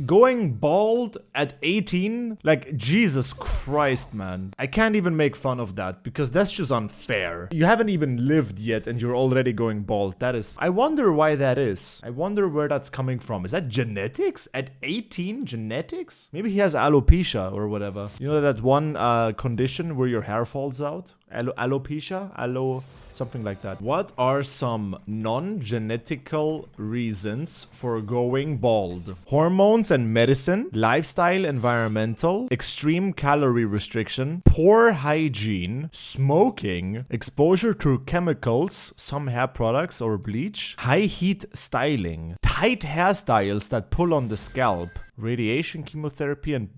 going bald at 18, like, Jesus Christ, man. I can't even make fun of that because that's just unfair. You haven't even lived yet and you're already going bald. That is, I wonder why that is. I wonder where that's coming from. Is that genetics? At 18, genetics? Maybe he has alopecia or whatever. You know that one condition where your hair falls out? Alopecia? Something like that. What are some non-genetical reasons for going bald? Hormones and medicine, lifestyle, environmental, extreme calorie restriction, poor hygiene, smoking, exposure to chemicals, some hair products or bleach, high heat styling, tight hairstyles that pull on the scalp, radiation chemotherapy and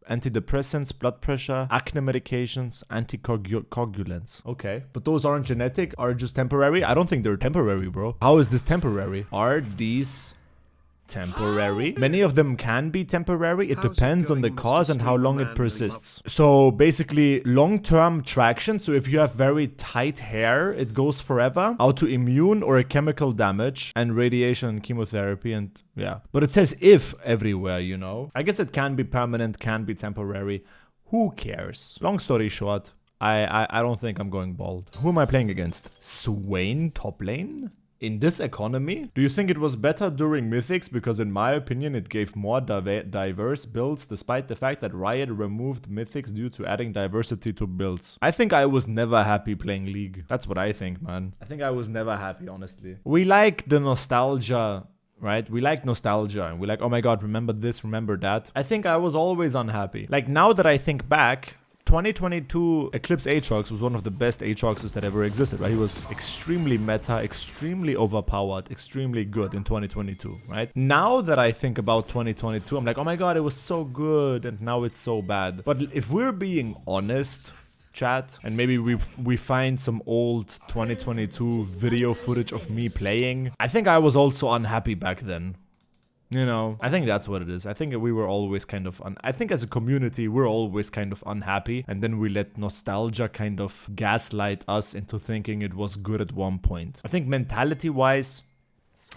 antidepressants, blood pressure, acne medications, anticoagulants. Okay. But those aren't genetic, are just temporary? I don't think they're temporary, bro. How is this temporary? Are these temporary? Many of them can be temporary. It depends on the cause and how long it persists. So basically long-term traction. So if you have very tight hair, it goes forever. Autoimmune or a chemical damage and radiation and chemotherapy and yeah. But it says if everywhere, you know. I guess it can be permanent, can be temporary. Who cares? Long story short, I don't think I'm going bald. Who am I playing against? Swain top lane? In this economy? Do you think it was better during Mythics? Because in my opinion, it gave more diverse builds, despite the fact that Riot removed Mythics due to adding diversity to builds. I think I was never happy playing League. That's what I think, man. I think I was never happy, honestly. We like the nostalgia, right? We like nostalgia and we like, oh my god, remember this, remember that. I think I was always unhappy. Like now that I think back, 2022 Eclipse Aatrox was one of the best Aatroxes that ever existed, right? He was extremely meta, extremely overpowered, extremely good in 2022, right? Now that I think about 2022, I'm like, oh my god, it was so good and now it's so bad. But if we're being honest, chat, and maybe we find some old 2022 video footage of me playing, I think I was also unhappy back then. You know, I think that's what it is. I think we were always kind of I think as a community, we're always kind of unhappy. And then we let nostalgia kind of gaslight us into thinking it was good at one point. I think mentality-wise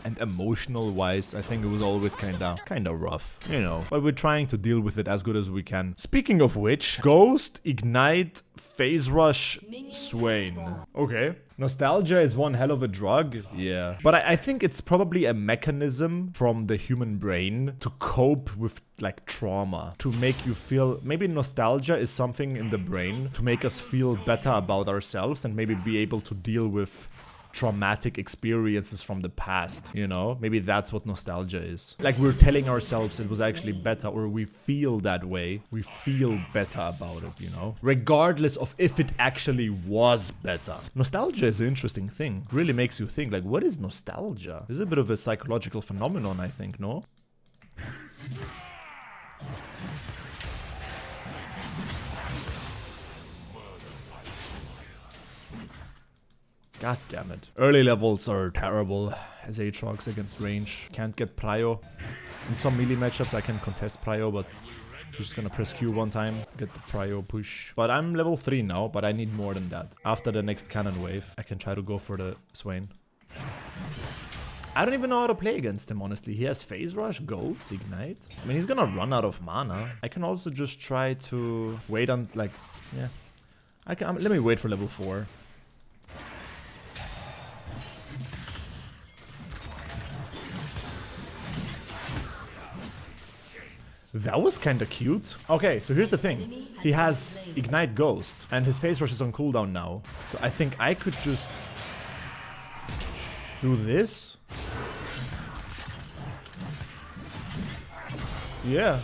and emotional-wise, I think it was always kind of rough, you know. But we're trying to deal with it as good as we can. Speaking of which, Ghost, Ignite, Phase Rush, Swain. Okay. Nostalgia is one hell of a drug. Yeah. But I think it's probably a mechanism from the human brain to cope with like trauma. To make you feel... Maybe nostalgia is something in the brain to make us feel better about ourselves and maybe be able to deal with traumatic experiences from the past, you know? Maybe that's what nostalgia is. Like we're telling ourselves it was actually better, or we feel that way. We feel better about it, you know? Regardless of if it actually was better. Nostalgia is an interesting thing. Really makes you think, like, what is nostalgia? It's a bit of a psychological phenomenon, I think, no? God damn it. Early levels are terrible as Aatrox against range. Can't get prio. In some melee matchups I can contest prio, but I'm just gonna press Q one time, get the prio push. But I'm level 3 now, but I need more than that. After the next cannon wave, I can try to go for the Swain. I don't even know how to play against him, honestly. He has Phase Rush, Ghost, Ignite. I mean, he's gonna run out of mana. I can also just try to wait on, like, yeah. Let me wait for level 4. That was kinda cute. Okay, so here's the thing. He has Ignite Ghost, and his Phase Rush is on cooldown now. So I think I could just do this. Yeah.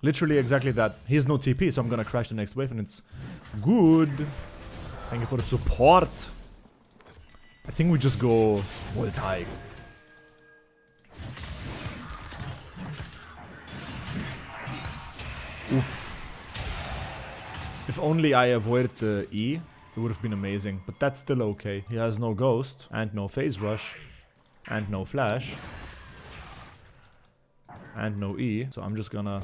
Literally exactly that. He has no TP, so I'm gonna crash the next wave, and it's good. Thank you for the support. I think we just go Voltaic. Oof. If only I avoided the E, it would have been amazing. But that's still okay. He has no Ghost, and no Phase Rush, and no Flash, and no E. So I'm just gonna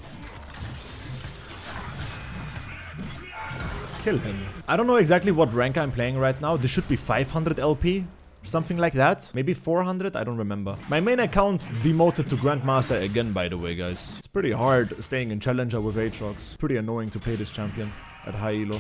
kill him. I don't know exactly what rank I'm playing right now. This should be 500 LP. Something like that. Maybe 400? I don't remember. My main account demoted to Grandmaster again, by the way, guys. It's pretty hard staying in Challenger with Aatrox. Pretty annoying to play this champion at high elo.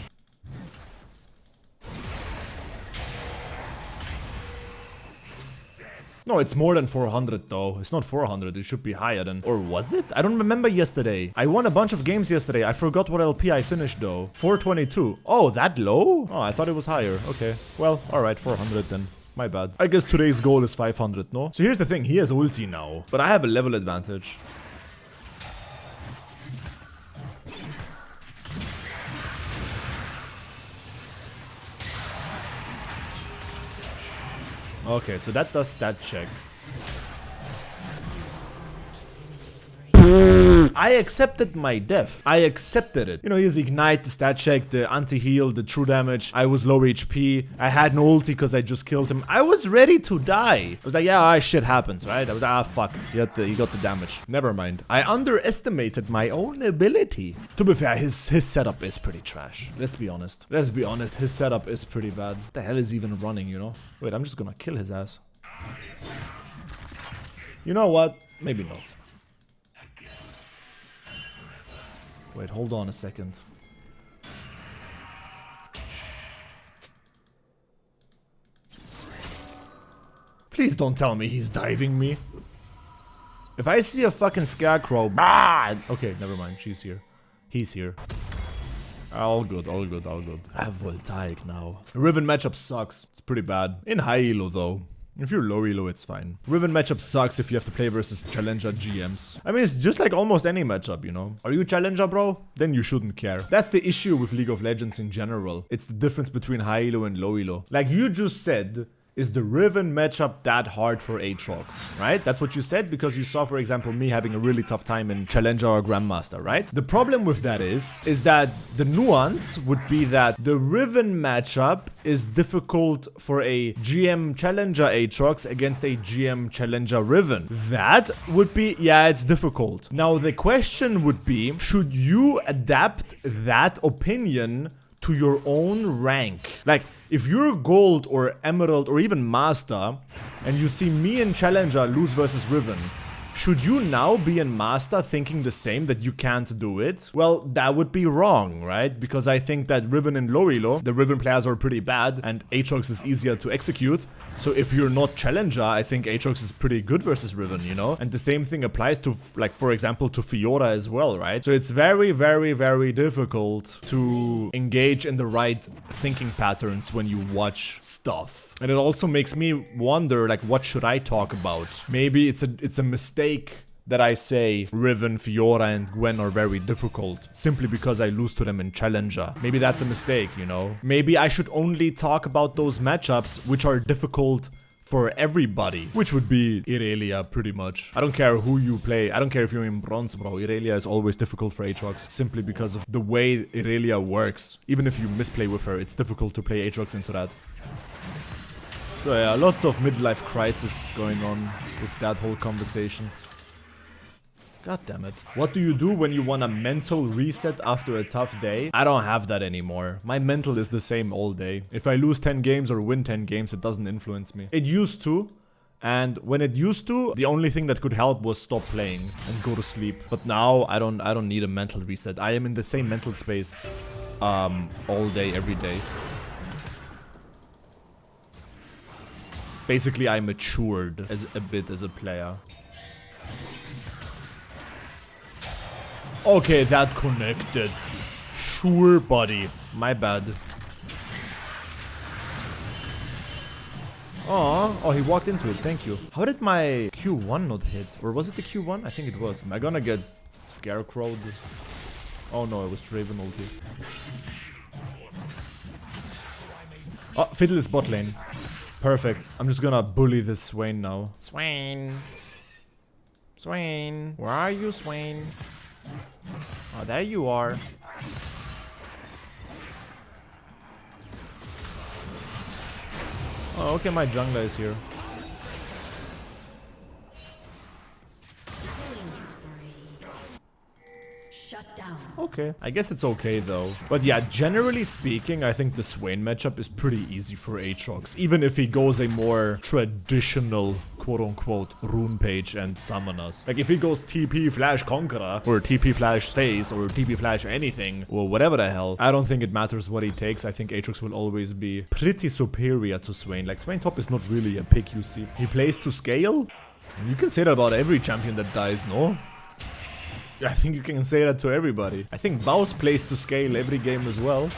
No, it's more than 400 though. It's not 400. It should be higher than... Or was it? I don't remember yesterday. I won a bunch of games yesterday. I forgot what LP I finished though. 422. Oh, that low? Oh, I thought it was higher. Okay. Well, alright. 400 then. My bad. I guess today's goal is 500, no? So here's the thing. He has ulti now. But I have a level advantage. Okay, so that does stat check. I accepted my death. I accepted it. You know, he's Ignite, the stat check, the anti-heal, the true damage. I was low HP. I had no ulti because I just killed him. I was ready to die. I was like, yeah, shit happens, right? I was like, fuck. He got the damage. Never mind. I underestimated my own ability. To be fair, his setup is pretty trash. Let's be honest. Let's be honest. His setup is pretty bad. What the hell is even running, you know? Wait, I'm just gonna kill his ass. You know what? Maybe not. Wait, hold on a second. Please don't tell me he's diving me. If I see a fucking scarecrow... Bah! Okay, never mind. She's here. He's here. All good, all good, all good. I have Voltaic now. Riven matchup sucks. It's pretty bad. In high elo though. If you're low elo, it's fine. Riven matchup sucks if you have to play versus Challenger GMs. I mean, it's just like almost any matchup, you know? Are you Challenger, bro? Then you shouldn't care. That's the issue with League of Legends in general. It's the difference between high elo and low elo. Like you just said, is the Riven matchup that hard for Aatrox, right? That's what you said because you saw, for example, me having a really tough time in Challenger or Grandmaster, right? The problem with that is that the nuance would be that the Riven matchup is difficult for a GM Challenger Aatrox against a GM Challenger Riven. That would be, yeah, it's difficult. Now, the question would be, should you adapt that opinion to your own rank? Like, if you're gold or emerald or even master and you see me in Challenger lose versus Riven, should you now be in master thinking the same, that you can't do it? Well, that would be wrong, right? Because I think that Riven and low elo, the Riven players are pretty bad and Aatrox is easier to execute. So if you're not Challenger, I think Aatrox is pretty good versus Riven, you know? And the same thing applies to, like, for example, to Fiora as well, right? So it's very, very, very difficult to engage in the right thinking patterns when you watch stuff. And it also makes me wonder, like, what should I talk about? Maybe it's a mistake that I say Riven, Fiora, and Gwen are very difficult simply because I lose to them in Challenger. Maybe that's a mistake, you know? Maybe I should only talk about those matchups which are difficult for everybody, which would be Irelia pretty much. I don't care who you play. I don't care if you're in bronze, bro. Irelia is always difficult for Aatrox simply because of the way Irelia works. Even if you misplay with her, it's difficult to play Aatrox into that. So yeah, lots of midlife crisis going on with that whole conversation. God damn it. What do you do when you want a mental reset after a tough day? I don't have that anymore. My mental is the same all day. If I lose 10 games or win 10 games, it doesn't influence me. It used to. And when it used to, the only thing that could help was stop playing and go to sleep. But now I don't need a mental reset. I am in the same mental space all day, every day. Basically, I matured a bit as a player. Okay, that connected. Sure, buddy. My bad. Oh, he walked into it. Thank you. How did my Q1 not hit? Or was it the Q1? I think it was. Am I gonna get scarecrowed? Oh no, it was Draven ulti. Oh, Fiddle is bot lane. Perfect. I'm just gonna bully this Swain now. Swain. Swain. Where are you, Swain? Oh, there you are. Oh, okay, my jungler is here. Shut down. Okay, I guess it's okay though. But yeah, generally speaking, I think the Swain matchup is pretty easy for Aatrox. Even if he goes a more traditional, quote-unquote, rune page and summoners. Like if he goes TP Flash Conqueror, or TP Flash Space, or TP Flash anything, or whatever the hell, I don't think it matters what he takes. I think Aatrox will always be pretty superior to Swain. Like Swain top is not really a pick, you see. He plays to scale. You can say that about every champion that dies, no? I think you can say that to everybody. I think Baus plays to scale every game as well.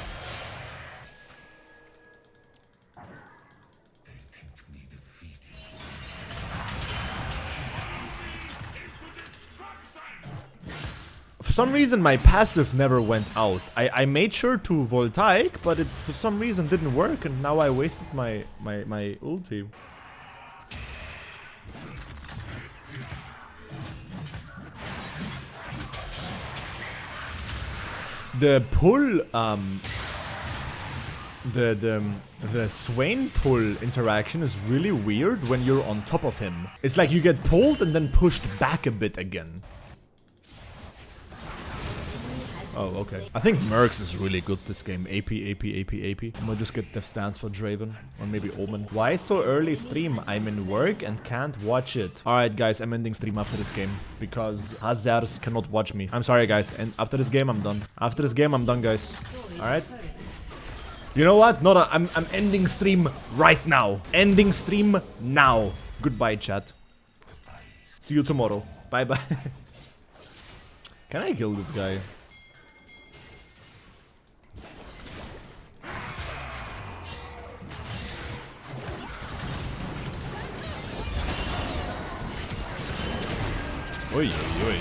For some reason my passive never went out. I made sure to Voltaic, but it for some reason didn't work and now I wasted my ulti. The pull, the Swain pull interaction is really weird when you're on top of him. It's like you get pulled and then pushed back a bit again. Oh, okay. I think Mercs is really good this game. AP. I'm gonna just get Death Stance for Draven. Or maybe Omen. Why so early stream? I'm in work and can't watch it. Alright guys, I'm ending stream after this game. Because Hazards cannot watch me. I'm sorry guys. And after this game, I'm done. After this game, I'm done guys. Alright? You know what? No, I'm ending stream right now. Ending stream now. Goodbye chat. See you tomorrow. Bye bye. Can I kill this guy? Oi, oi, oi.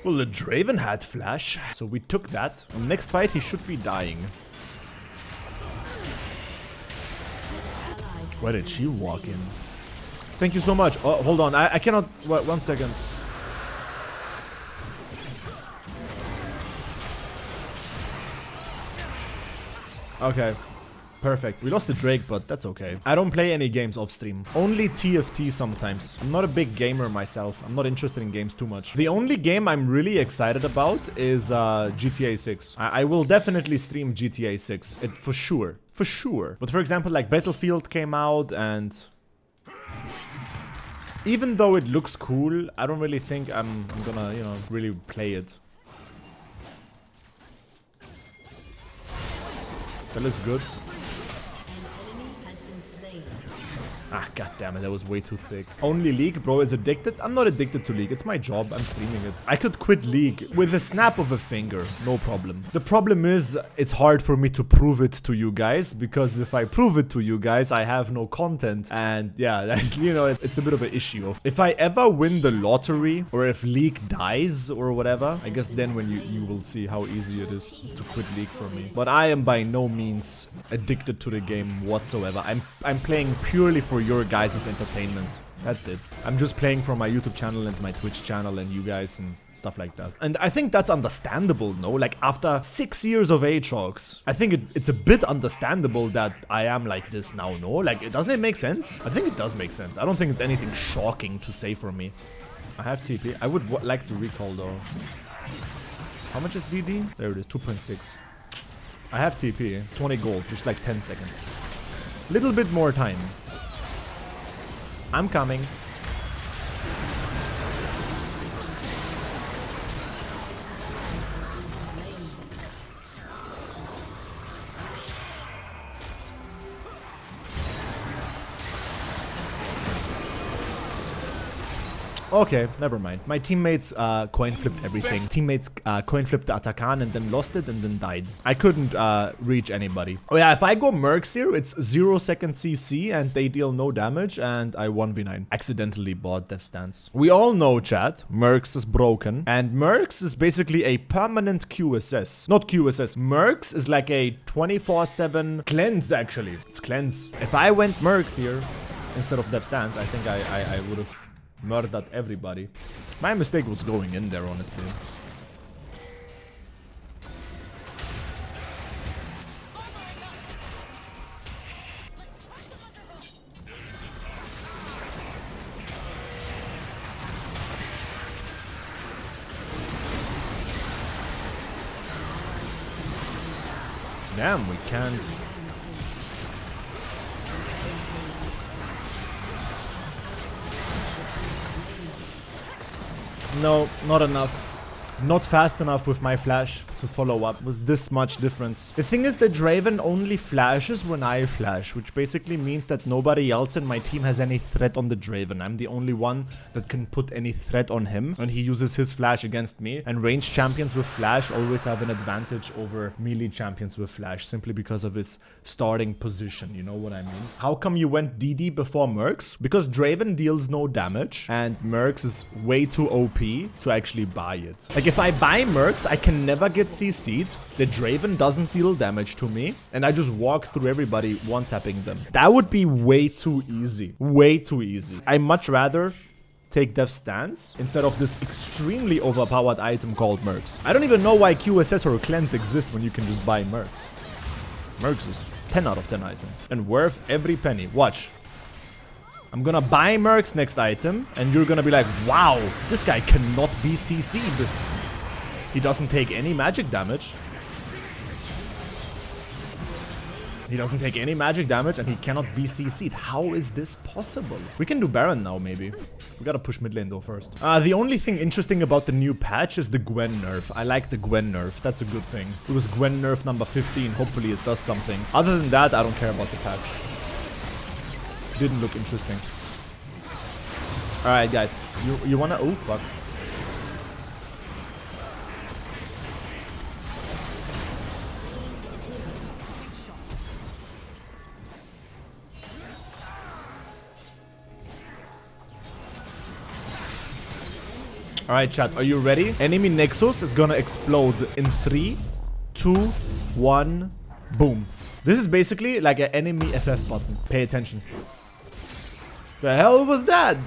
Well, the Draven had flash, so we took that. Next fight, he should be dying. Where did she walk in? Thank you so much. Oh, hold on. I cannot... What, 1 second. Okay. Perfect. We lost the Drake, but that's okay. I don't play any games off stream. Only TFT sometimes. I'm not a big gamer myself. I'm not interested in games too much. The only game I'm really excited about is GTA 6. I will definitely stream GTA 6. For sure. For sure. But for example, like Battlefield came out and... Even though it looks cool, I don't really think I'm gonna, you know, really play it. That looks good. Ah, goddammit, that was way too thick. Only League? Bro is addicted? I'm not addicted to League. It's my job. I'm streaming it. I could quit League with a snap of a finger. No problem. The problem is, it's hard for me to prove it to you guys. Because if I prove it to you guys, I have no content. And yeah, that's, you know, it's a bit of an issue. If I ever win the lottery, or if League dies, or whatever, I guess then when you will see how easy it is to quit League for me. But I am by no means addicted to the game whatsoever. I'm playing purely for your guys' entertainment. That's it. I'm just playing for my YouTube channel and my Twitch channel and you guys and stuff like that. And I think that's understandable, no? Like, after 6 years of Aatrox, I think it's a bit understandable that I am like this now, no? Like, doesn't it make sense? I think it does make sense. I don't think it's anything shocking to say for me. I have TP. I would like to recall, though. How much is DD? There it is, 2.6. I have TP. 20 gold, just like 10 seconds. Little bit more time. I'm coming. Okay, never mind. My teammates coin flipped everything. Teammates coin flipped the Atakan and then lost it and then died. I couldn't reach anybody. Oh yeah, if I go Mercs here, it's 0 second CC and they deal no damage and I 1v9. Accidentally bought Death Stance. We all know, chat, Mercs is broken. And Mercs is basically a permanent QSS. Not QSS. Mercs is like a 24/7 cleanse, actually. It's cleanse. If I went Mercs here instead of Death Stance, I think I would have murdered everybody. My mistake was going in there, honestly. Damn, we can't. No, not enough. Not fast enough with my flash to follow up. Was this much difference. The thing is that Draven only flashes when I flash, which basically means that nobody else in my team has any threat on the Draven. I'm the only one that can put any threat on him, and he uses his flash against me. And ranged champions with flash always have an advantage over melee champions with flash, simply because of his starting position, you know what I mean? How come you went DD before Mercs? Because Draven deals no damage, and Mercs is way too OP to actually buy it. Like, if I buy Mercs, I can never get CC'd. The Draven doesn't deal damage to me, and I just walk through everybody one-tapping them. That would be way too easy. Way too easy. I much rather take Death Stance instead of this extremely overpowered item called Mercs. I don't even know why QSS or Cleanse exist when you can just buy Mercs. Mercs is 10 out of 10 item and worth every penny. Watch. I'm gonna buy Mercs next item, and you're gonna be like, wow, this guy cannot be CC'd. He doesn't take any magic damage. He doesn't take any magic damage, and he cannot be CC'd. How is this possible? We can do Baron now, maybe. We gotta push mid lane though first. The only thing interesting about the new patch is the Gwen nerf. I like the Gwen nerf. That's a good thing. It was Gwen nerf number 15. Hopefully it does something. Other than that, I don't care about the patch. Didn't look interesting. Alright, guys. You wanna... Oh, fuck. Alright, chat, are you ready? Enemy Nexus is gonna explode in 3, 2, 1, boom. This is basically like an enemy FF button. Pay attention. The hell was that?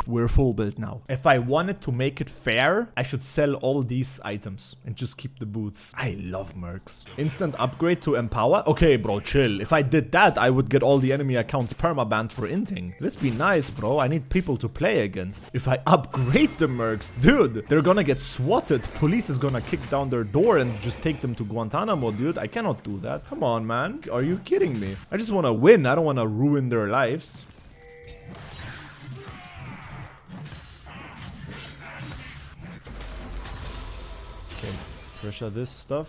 We're full build now. If I wanted to make it fair, I should sell all these items and just keep the boots. I love Mercs. Instant upgrade to Empower? Okay, bro, chill. If I did that, I would get all the enemy accounts permabanned for inting. Let's be nice, bro. I need people to play against. If I upgrade the Mercs, dude, they're gonna get swatted. Police is gonna kick down their door and just take them to Guantanamo, dude. I cannot do that. Come on, man. Are you kidding me? I just wanna win. I don't wanna ruin their lives. Okay, pressure this stuff.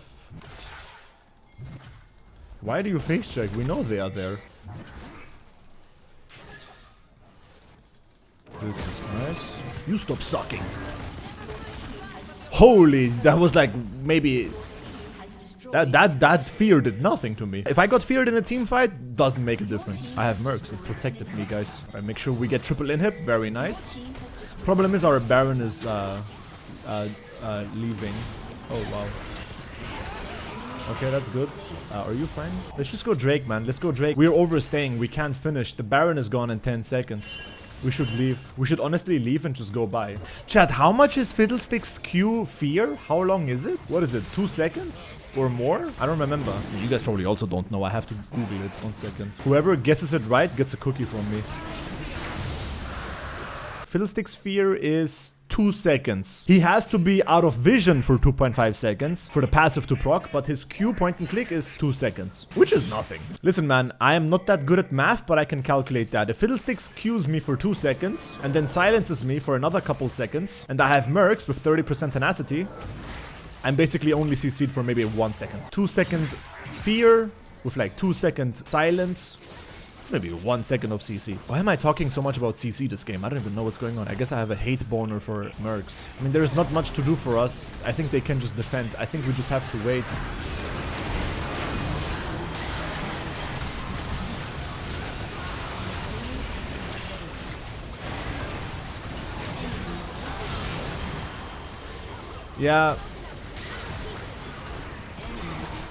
Why do you face check? We know they are there. This is nice. You stop sucking. Holy, that was like maybe... That fear did nothing to me. If I got feared in a team fight, doesn't make a difference. I have Mercs, it protected me, guys. Alright, make sure we get triple inhib. Very nice. Problem is our Baron is leaving. Oh, wow. Okay, that's good. Are you fine? Let's just go Drake, man. Let's go Drake. We're overstaying. We can't finish. The Baron is gone in 10 seconds. We should leave. We should honestly leave and just go by. Chat, how much is Fiddlestick's Q fear? How long is it? What is it? 2 seconds? Or more? I don't remember. You guys probably also don't know. I have to Google it. 1 second. Whoever guesses it right gets a cookie from me. Fiddlestick's fear is 2 seconds. He has to be out of vision for 2.5 seconds for the passive to proc, but his Q point and click is 2 seconds, which is nothing. Listen, man, I am not that good at math, but I can calculate that. If Fiddlesticks Qs me for 2 seconds and then silences me for another couple seconds, and I have Mercs with 30% tenacity, I'm basically only CC'd for maybe 1 second. 2 second fear with like 2 second silence. It's maybe 1 second of CC. Why am I talking so much about CC this game? I don't even know what's going on. I guess I have a hate boner for Mercs. I mean, there's not much to do for us. I think they can just defend. I think we just have to wait.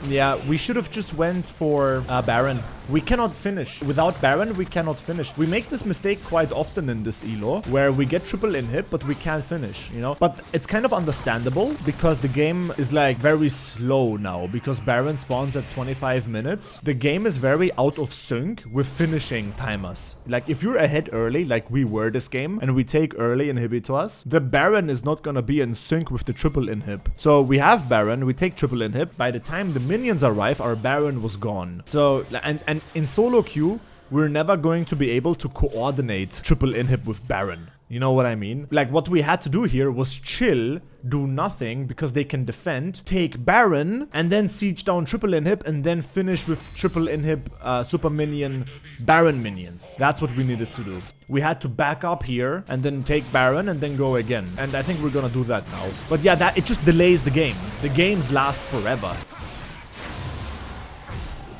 Yeah, we should have just went for Baron. We cannot finish. Without Baron, we cannot finish. We make this mistake quite often in this elo, where we get triple inhib, but we can't finish, you know? But it's kind of understandable because the game is like very slow now because Baron spawns at 25 minutes. The game is very out of sync with finishing timers. Like if you're ahead early, like we were this game, and we take early inhibitors, the Baron is not gonna be in sync with the triple inhib. So we have Baron, we take triple inhib. By the time the minions arrive, our Baron was gone. So, and in solo queue, we're never going to be able to coordinate triple inhib with Baron. You know what I mean? Like, what we had to do here was chill, do nothing, because they can defend, take Baron, and then siege down triple inhib, and then finish with triple inhib super minion Baron minions. That's what we needed to do. We had to back up here, and then take Baron, and then go again. And I think we're gonna do that now. But yeah, it just delays the game. The games last forever.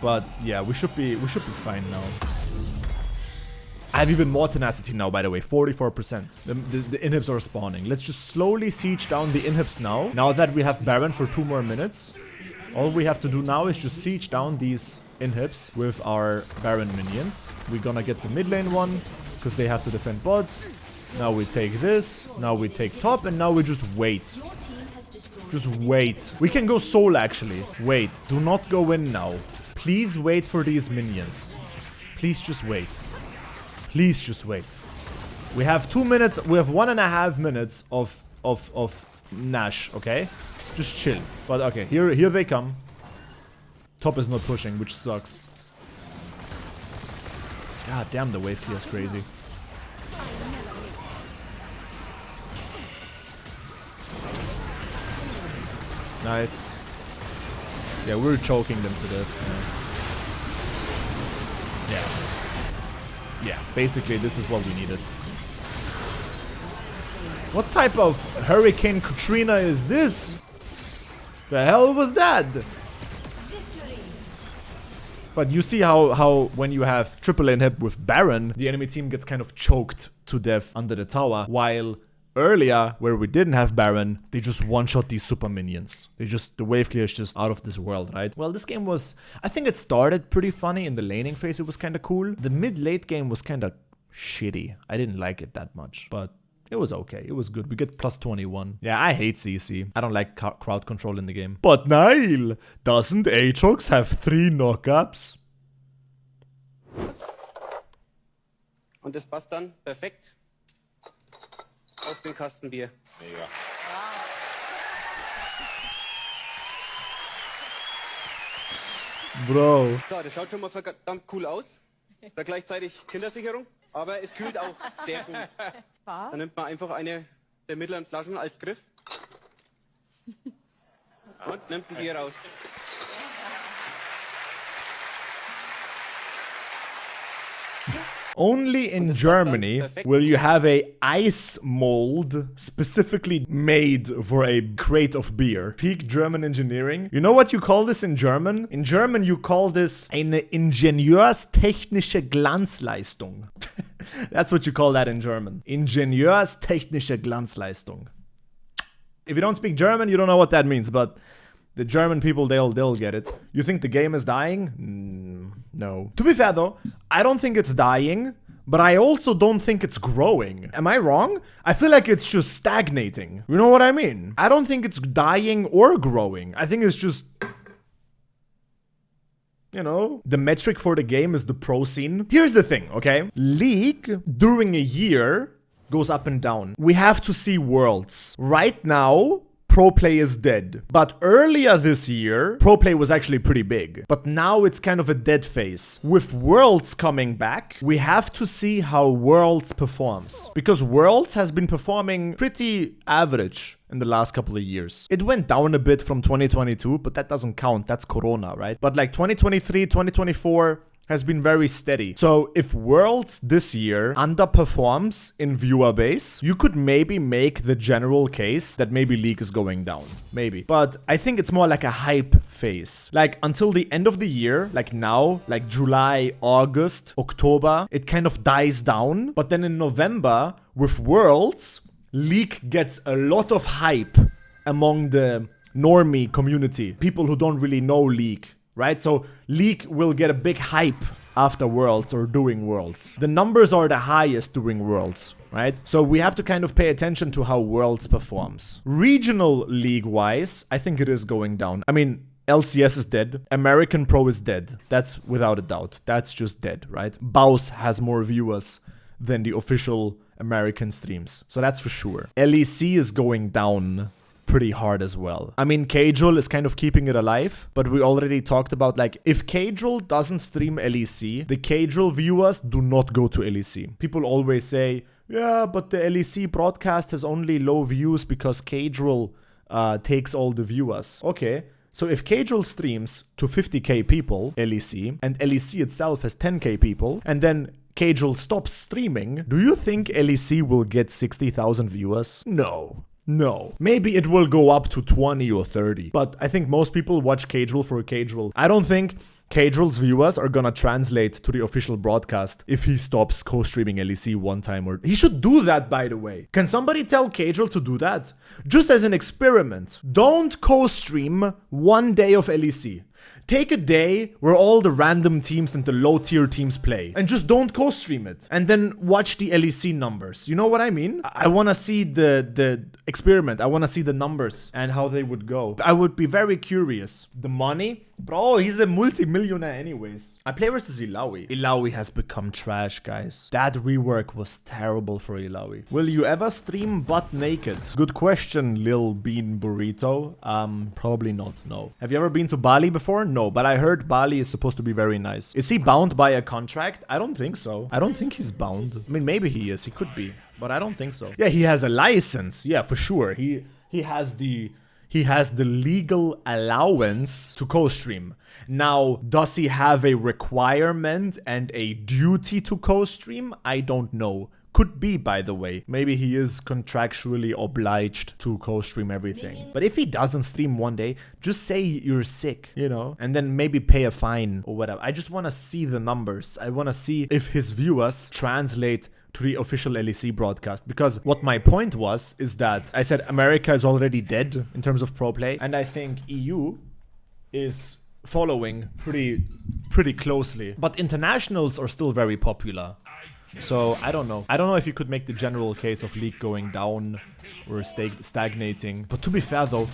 But yeah, we should be fine now. I have even more tenacity now, by the way, 44%. The inhibs are spawning. Let's just slowly siege down the inhibs now. Now that we have Baron for 2 more minutes, all we have to do now is just siege down these inhibs with our Baron minions. We're gonna get the mid lane one, because they have to defend bot. Now we take this, now we take top, and now we just wait. Just wait. We can go soul, actually. Wait, do not go in now. Please wait for these minions. Please just wait. Please just wait. We have 2 minutes. We have 1.5 minutes of Nash. Okay, just chill. But okay, here they come. Top is not pushing, which sucks. God damn, the wave clear is crazy. Nice. Yeah, we're choking them to death. Yeah. Yeah, basically this is what we needed. What type of Hurricane Katrina is this? The hell was that? But you see how when you have triple inhib with Baron, the enemy team gets kind of choked to death under the tower, while earlier, where we didn't have Baron, they just one-shot these super minions. The wave clear is just out of this world, right? Well, this game was, I think it started pretty funny. In the laning phase, it was kind of cool. The mid-late game was kind of shitty. I didn't like it that much, but it was okay. It was good. We get plus 21. Yeah, I hate CC. I don't like crowd control in the game. But Nile, doesn't Aatrox have 3 knockups? Und das passt dann perfekt auf den Kasten Bier. Mega. Bro. So, das schaut schon mal verdammt cool aus. Da gleichzeitig Kindersicherung, aber es kühlt auch sehr gut. Dann nimmt man einfach eine der mittleren Flaschen als Griff und nimmt ein Bier raus. Only in Germany will you have a ice mold specifically made for a crate of beer. Peak German engineering. You know what you call this in German? In German you call this eine ingenieurstechnische Glanzleistung. That's what you call that in German. Ingenieurstechnische Glanzleistung. If you don't speak German, you don't know what that means, but the German people, they'll get it. You think the game is dying? No. To be fair though, I don't think it's dying, but I also don't think it's growing. Am I wrong? I feel like it's just stagnating. You know what I mean? I don't think it's dying or growing. I think it's just, you know, the metric for the game is the pro scene. Here's the thing, okay? League during a year goes up and down. We have to see Worlds. Right now, Pro play is dead. But earlier this year, Pro play was actually pretty big. But now it's kind of a dead phase. With Worlds coming back, we have to see how Worlds performs. Because Worlds has been performing pretty average in the last couple of years. It went down a bit from 2022, but that doesn't count. That's Corona, right? But like 2023, 2024 has been very steady. So if Worlds this year underperforms in viewer base, you could maybe make the general case that maybe League is going down. Maybe. But I think it's more like a hype phase. Like until the end of the year, like now, like July, August, October, it kind of dies down. But then in November, with Worlds, League gets a lot of hype among the normie community. People who don't really know League. right? So League will get a big hype after Worlds or doing Worlds. The numbers are the highest during Worlds, right? So we have to kind of pay attention to how Worlds performs. Regional League-wise, I think it is going down. I mean, LCS is dead. American Pro is dead. That's without a doubt. That's just dead, right? Baus has more viewers than the official American streams. So that's for sure. LEC is going down pretty hard as well. I mean, Cajul is kind of keeping it alive, but we already talked about, like, if Cajul doesn't stream LEC, the Cajul viewers do not go to LEC. People always say, yeah, but the LEC broadcast has only low views because Cajul takes all the viewers. Okay. So if Cajul streams to 50k people, LEC, and LEC itself has 10k people, and then Cajul stops streaming, do you think LEC will get 60,000 viewers? No. No. Maybe it will go up to 20 or 30. But I think most people watch Cajul for Cajul. I don't think Cajul's viewers are gonna translate to the official broadcast if he stops co-streaming LEC one time. Or he should do that, by the way. Can somebody tell Cajul to do that? Just as an experiment. Don't co-stream one day of LEC. Take a day where all the random teams and the low tier teams play and just don't co-stream it. And then watch the LEC numbers. You know what I mean? I want to see the experiment. I want to see the numbers and how they would go. I would be very curious. The money? Bro, he's a multi-millionaire anyways. I play versus Illaoi. Illaoi has become trash, guys. That rework was terrible for Illaoi. Will you ever stream butt naked? Good question, Lil Bean Burrito. Probably not, no. Have you ever been to Bali before? No, but I heard Bali is supposed to be very nice. Is he bound by a contract? I don't think so. I don't think he's bound. I mean, maybe he is. He could be, but I don't think so. Yeah, he has a license. Yeah, for sure. He has the legal allowance to co-stream. Now, does he have a requirement and a duty to co-stream? I don't know. Could be, by the way. Maybe he is contractually obliged to co-stream everything. But if he doesn't stream one day, just say you're sick, you know? And then maybe pay a fine or whatever. I just want to see the numbers. I want to see if his viewers translate to the official LEC broadcast. Because what my point was is that I said America is already dead in terms of pro play. And I think EU is following pretty closely. But internationals are still very popular. So, I don't know. I don't know if you could make the general case of League going down or stagnating. But to be fair though,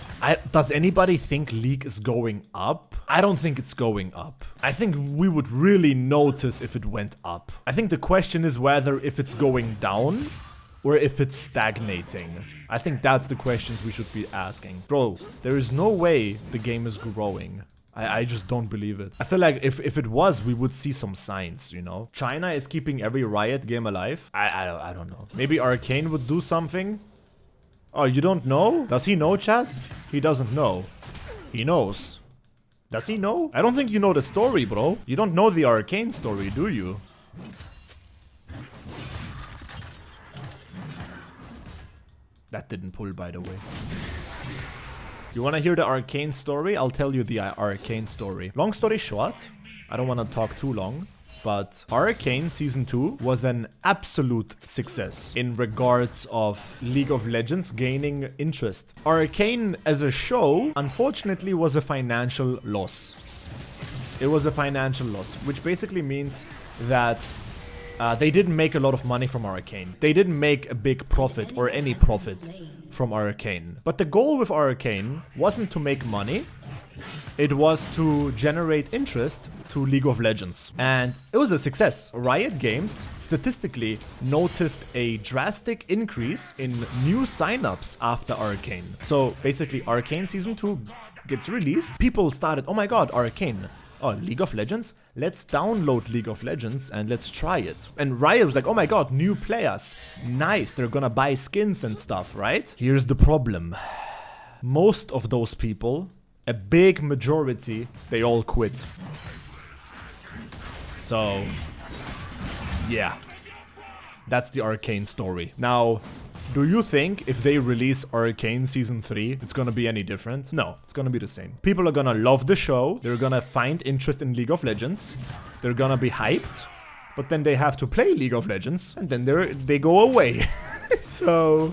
does anybody think League is going up? I don't think it's going up. I think we would really notice if it went up. I think the question is whether if it's going down or if it's stagnating. I think that's the questions we should be asking. Bro, there is no way the game is growing. I just don't believe it. I feel like if it was, we would see some signs, you know? China is keeping every Riot game alive. I don't know. Maybe Arcane would do something? Oh, you don't know? Does he know, chat? He doesn't know. He knows. Does he know? I don't think you know the story, bro. You don't know the Arcane story, do you? That didn't pull, by the way. You wanna hear the Arcane story? I'll tell you the Arcane story. Long story short, I don't wanna talk too long, but Arcane Season 2 was an absolute success in regards of League of Legends gaining interest. Arcane as a show, unfortunately, was a financial loss. It was a financial loss, which basically means that they didn't make a lot of money from Arcane. They didn't make a big profit or any profit from Arcane. But the goal with Arcane wasn't to make money. It was to generate interest to League of Legends. And it was a success. Riot Games statistically noticed a drastic increase in new signups after Arcane. So basically Arcane Season 2 gets released. People started, oh my god, Arcane. Oh, League of Legends? Let's download League of Legends and let's try it. And Riot was like, oh my god, new players. Nice, they're gonna buy skins and stuff, right? Here's the problem. Most of those people, a big majority, they all quit. So, yeah. That's the Arcane story. Now, do you think if they release Arcane Season 3, it's gonna be any different? No, it's gonna be the same. People are gonna love the show, they're gonna find interest in League of Legends, they're gonna be hyped, but then they have to play League of Legends, and then they go away. So,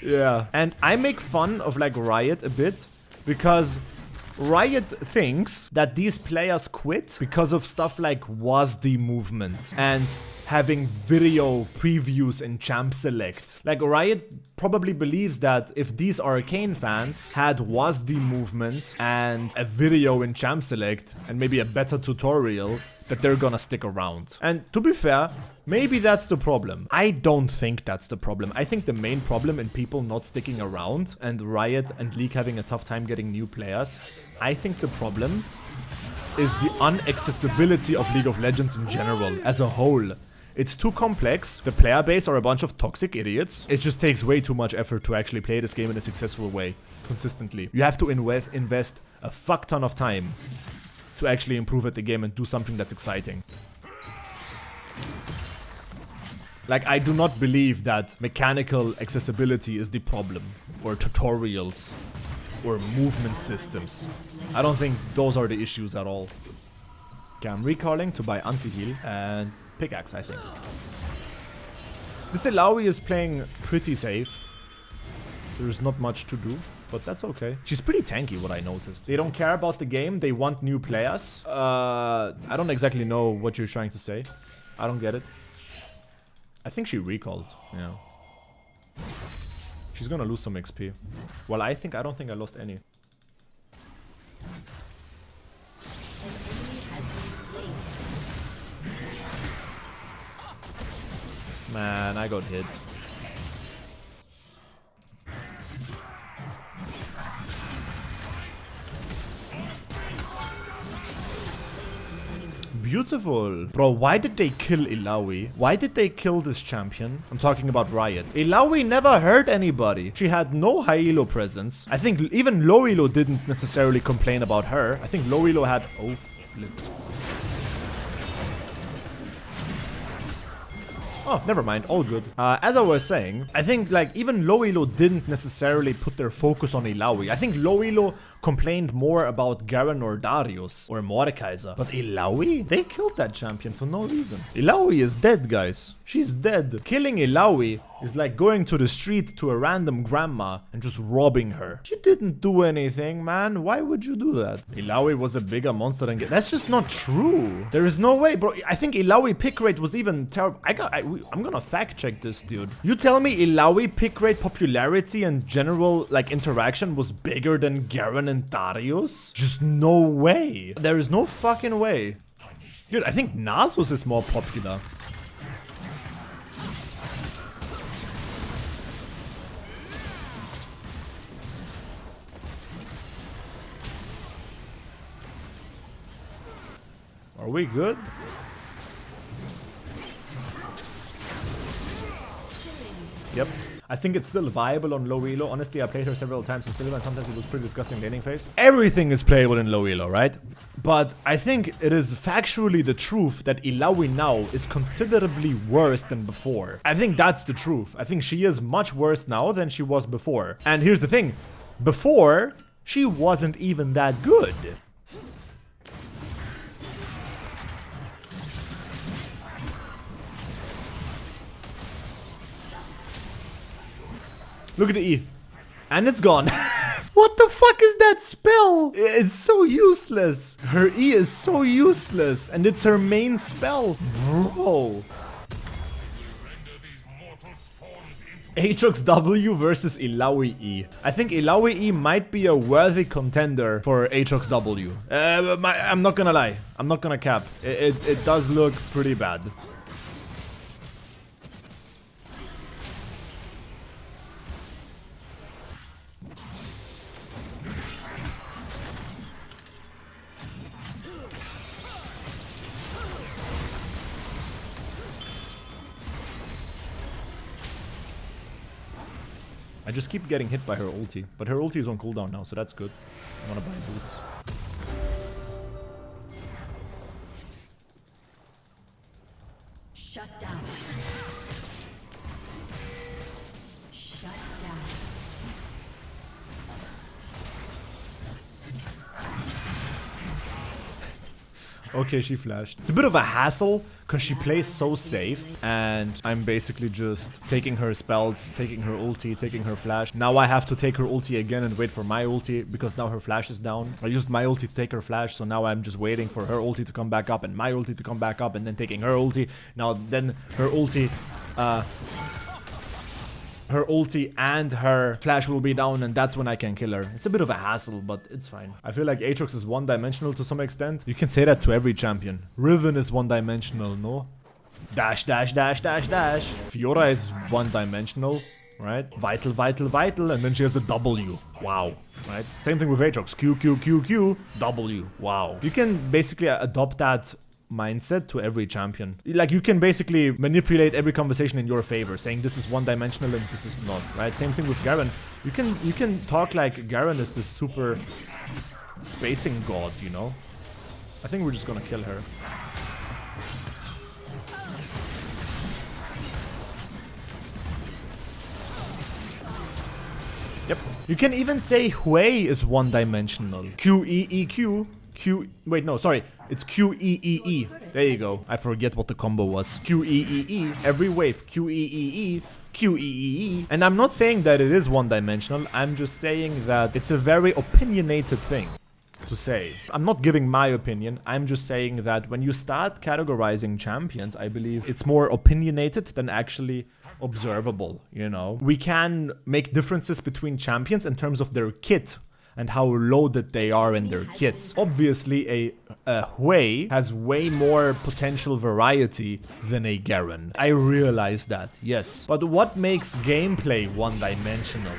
yeah. And I make fun of like Riot a bit, because Riot thinks that these players quit because of stuff like WASD movement and having video previews in Champ Select. Like, Riot probably believes that if these Arcane fans had WASD movement and a video in Champ Select and maybe a better tutorial, that they're gonna stick around. And to be fair, maybe that's the problem. I don't think that's the problem. I think the main problem in people not sticking around and Riot and League having a tough time getting new players, I think the problem is the unaccessibility of League of Legends in general, as a whole. It's too complex, the player base are a bunch of toxic idiots. It just takes way too much effort to actually play this game in a successful way, consistently. You have to invest a fuck ton of time to actually improve at the game and do something that's exciting. Like, I do not believe that mechanical accessibility is the problem, or tutorials, or movement systems. I don't think those are the issues at all. Okay, I'm recalling to buy anti-heal and pickaxe, I think. This Illaoi is playing pretty safe. There's not much to do, but that's okay. She's pretty tanky, what I noticed. They don't care about the game, they want new players. I don't exactly know what you're trying to say. I don't get it. I think she recalled, yeah. She's gonna lose some XP. Well, I don't think I lost any. Man, I got hit. Beautiful. Bro, why did they kill Illaoi? Why did they kill this champion? I'm talking about Riot. Illaoi never hurt anybody. She had no high elo presence. I think even low elo didn't necessarily complain about her. I think low elo had... Oh, flip. Oh, never mind. All good. As I was saying, I think like even low elo didn't necessarily put their focus on Illaoi. I think low elo complained more about Garen or Darius or Mordekaiser. But Illaoi? They killed that champion for no reason. Illaoi is dead, guys. She's dead. Killing Illaoi is like going to the street to a random grandma and just robbing her. She didn't do anything, man. Why would you do that? Illaoi was a bigger monster than... That's just not true. There is no way, bro. I think Illaoi pick rate was even terrible. I'm gonna fact check this, dude. You tell me Illaoi pick rate popularity and general like interaction was bigger than Garen and Darius? Just no way. There is no fucking way. Dude, I think Nasus is more popular. Are we good? Yep. I think it's still viable on low elo. Honestly, I played her several times in silver and sometimes it was pretty disgusting laning phase. Everything is playable in low elo, right? But I think it is factually the truth that Illaoi now is considerably worse than before. I think that's the truth. I think she is much worse now than she was before. And here's the thing. Before, she wasn't even that good. Look at the E. And it's gone. What the fuck is that spell? It's so useless. Her E is so useless. And it's her main spell. Bro. Aatrox W versus Illaoi E. I think Illaoi E might be a worthy contender for Aatrox W. I'm not gonna lie. I'm not gonna cap. It does look pretty bad. I just keep getting hit by her ulti, but her ulti is on cooldown now, so that's good. I wanna buy boots. Shut down. Shut down. Okay, she flashed. It's a bit of a hassle because she plays so safe and I'm basically just taking her spells, taking her ulti, taking her flash. Now I have to take her ulti again and wait for my ulti because now her flash is down. I used my ulti to take her flash, so now I'm just waiting for her ulti to come back up and my ulti to come back up and then taking her ulti. Now then her ulti and her flash will be down and that's when I can kill her. It's a bit of a hassle, but it's fine. I feel like Aatrox is one-dimensional to some extent. You can say that to every champion. Riven is one-dimensional, no? Dash, dash, dash, dash, dash. Fiora is one-dimensional, right? Vital, vital, vital, and then she has a W. Wow, right? Same thing with Aatrox. Q, Q, Q, Q, W. Wow. You can basically adopt that mindset to every champion. Like, you can basically manipulate every conversation in your favor, saying this is one-dimensional and this is not, right? Same thing with Garen. You can talk like Garen is this super spacing god, you know? I think we're just gonna kill her. Yep. You can even say Hui is one-dimensional. Q-E-E-Q. Wait, no, sorry. It's Q-E-E-E. There you go. I forget what the combo was. Q-E-E-E. Every wave. Q-E-E-E. Q-E-E-E. And I'm not saying that it is one-dimensional. I'm just saying that it's a very opinionated thing to say. I'm not giving my opinion. I'm just saying that when you start categorizing champions, I believe it's more opinionated than actually observable, you know? We can make differences between champions in terms of their kit and how loaded they are in their kits. Obviously, a Hui has way more potential variety than a Garen. I realize that, yes. But what makes gameplay one-dimensional?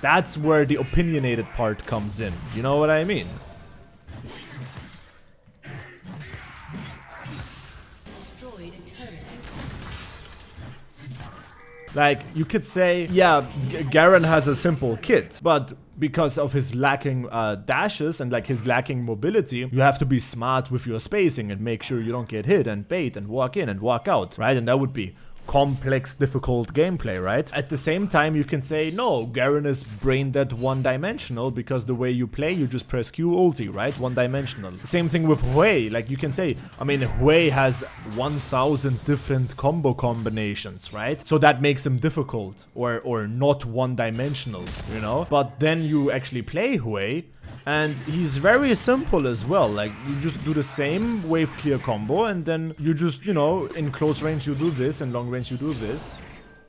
That's where the opinionated part comes in. You know what I mean? Like, you could say, yeah, Garen has a simple kit, but because of his lacking dashes and like his lacking mobility, you have to be smart with your spacing and make sure you don't get hit and bait and walk in and walk out, right? And that would be complex, difficult gameplay, right? At the same time, you can say, no, Garen is brain dead one-dimensional because the way you play, you just press Q ulti, right? One-dimensional. Same thing with Hui. Like, you can say, I mean, Hui has 1,000 different combo combinations, right? So that makes him difficult or not one-dimensional, you know? But then you actually play Hui, and he's very simple as well. Like, you just do the same wave clear combo and then you just, you know, in close range you do this, in long range you do this.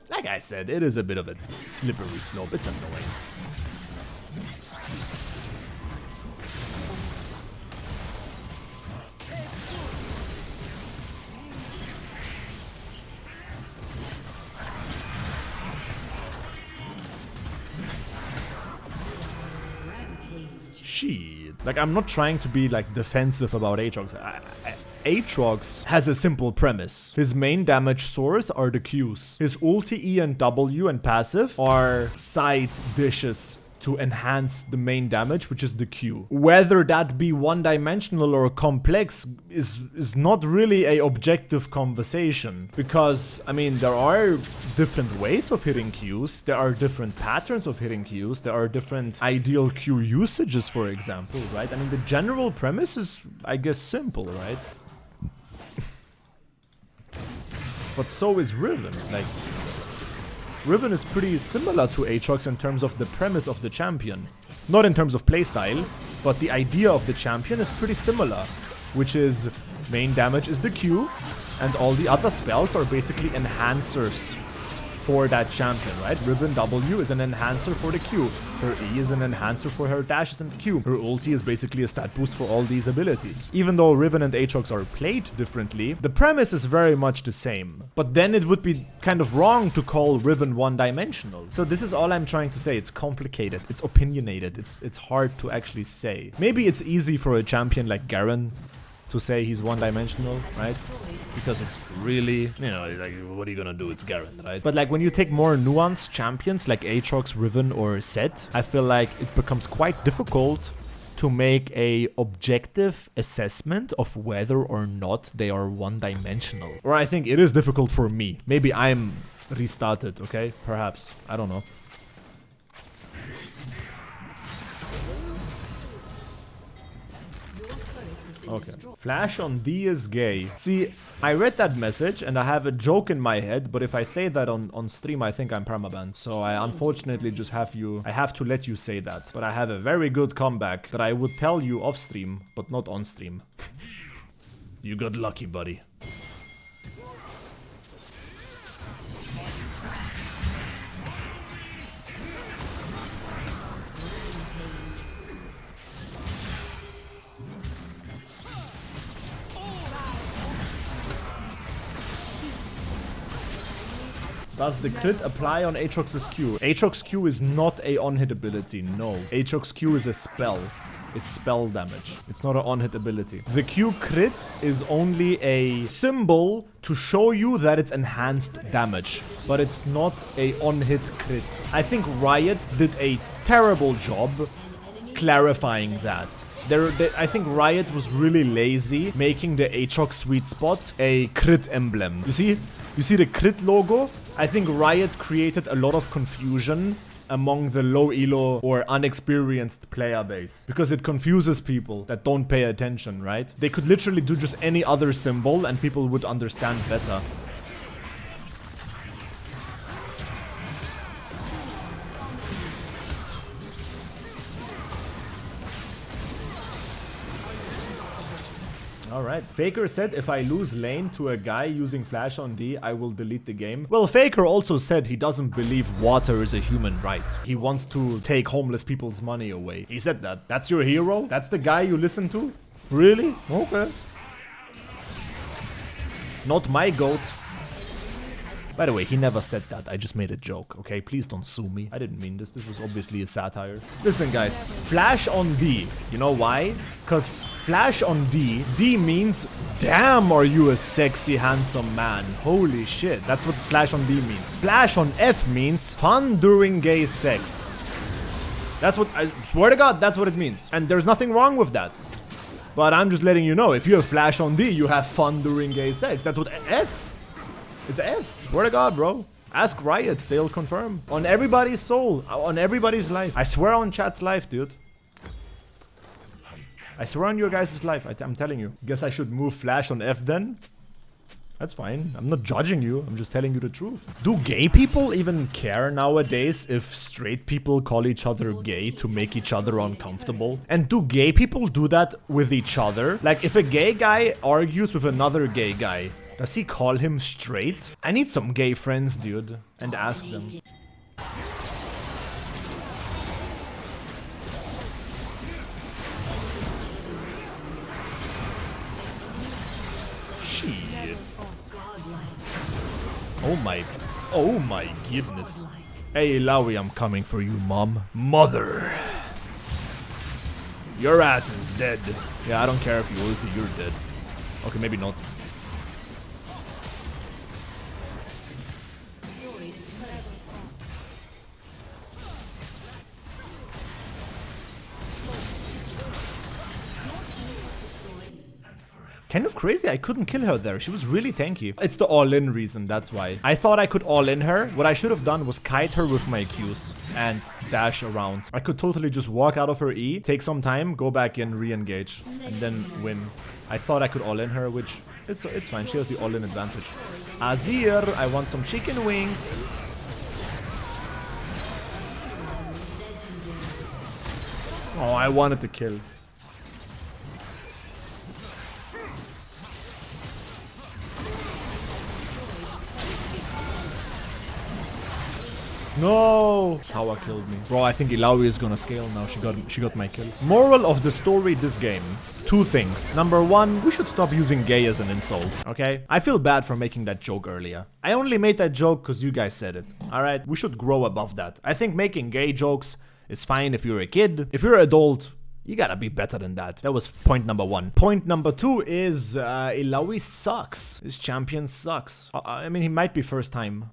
Like I said, it is a bit of a slippery slope. It's annoying. Shit. Like, I'm not trying to be like defensive about Aatrox. Aatrox has a simple premise. His main damage source are the Qs. His ulti, E and W and passive are side dishes to enhance the main damage, which is the Q. Whether that be one-dimensional or complex is not really a objective conversation. Because, I mean, there are different ways of hitting Qs, there are different patterns of hitting Qs, there are different ideal Q usages, for example, right? I mean, the general premise is, I guess, simple, right? But so is Riven. Like, Riven is pretty similar to Aatrox in terms of the premise of the champion. Not in terms of playstyle, but the idea of the champion is pretty similar. Which is, main damage is the Q, and all the other spells are basically enhancers for that champion, right? Riven W is an enhancer for the Q. Her E is an enhancer for her dashes and Q. Her ulti is basically a stat boost for all these abilities. Even though Riven and Aatrox are played differently, the premise is very much the same. But then it would be kind of wrong to call Riven one-dimensional. So this is all I'm trying to say. It's complicated. It's opinionated. It's hard to actually say. Maybe it's easy for a champion like Garen to say he's one-dimensional, right? Because it's really, you know, like, what are you gonna do? It's Garen, right? But like, when you take more nuanced champions like Aatrox, Riven, or Zed, I feel like it becomes quite difficult to make a objective assessment of whether or not they are one-dimensional. Or I think it is difficult for me. Maybe I'm restarted, okay? Perhaps. I don't know. Okay. Flash on D is gay. See, I read that message and I have a joke in my head, but if I say that on stream, I think I'm permabanned. So I unfortunately just have to let you say that. But I have a very good comeback that I would tell you off stream, but not on stream. You got lucky, buddy. Does the crit apply on Aatrox's Q? Aatrox Q is not a on-hit ability, no. Aatrox Q is a spell. It's spell damage. It's not an on-hit ability. The Q crit is only a symbol to show you that it's enhanced damage, but it's not a on-hit crit. I think Riot did a terrible job clarifying that. I think Riot was really lazy making the Aatrox sweet spot a crit emblem. You see the crit logo? I think Riot created a lot of confusion among the low elo or unexperienced player base because it confuses people that don't pay attention, right? They could literally do just any other symbol and people would understand better. Alright. Faker said if I lose lane to a guy using flash on D, I will delete the game. Well, Faker also said he doesn't believe water is a human right. He wants to take homeless people's money away. He said that. That's your hero? That's the guy you listen to? Really? Okay. Not my goat. By the way, he never said that. I just made a joke, okay? Please don't sue me. I didn't mean this. This was obviously a satire. Listen, guys. Flash on D. You know why? Because flash on D. D means, damn, are you a sexy, handsome man. Holy shit. That's what flash on D means. Flash on F means fun during gay sex. That's what, I swear to God, that's what it means. And there's nothing wrong with that. But I'm just letting you know, if you have flash on D, you have fun during gay sex. That's what F. It's F. Swear to God, bro. Ask Riot. They'll confirm. On everybody's soul. On everybody's life. I swear on chat's life, dude. I swear on your guys' life. I'm telling you. Guess I should move flash on F then? That's fine. I'm not judging you. I'm just telling you the truth. Do gay people even care nowadays if straight people call each other gay to make each other uncomfortable? And do gay people do that with each other? Like, if a gay guy argues with another gay guy, does he call him straight? I need some gay friends, dude. And ask them. Shit. Oh my goodness. Hey, Illaoi, I'm coming for you, mom. Mother. Your ass is dead. Yeah, I don't care if you ulti, you're dead. Okay, maybe not. Kind of crazy, I couldn't kill her there. She was really tanky. It's the all-in reason, that's why. I thought I could all-in her. What I should have done was kite her with my Qs and dash around. I could totally just walk out of her E, take some time, go back in, re-engage, and then win. I thought I could all-in her, which it's fine. She has the all-in advantage. Azir, I want some chicken wings. Oh, I wanted to kill. No! Tower killed me. Bro, I think Illaoi is gonna scale now. She got my kill. Moral of the story this game. Two things. Number one, we should stop using gay as an insult, okay? I feel bad for making that joke earlier. I only made that joke because you guys said it, alright? We should grow above that. I think making gay jokes is fine if you're a kid. If you're an adult, you gotta be better than that. That was point number one. Point number two is Illaoi sucks. This champion sucks. I mean, he might be first time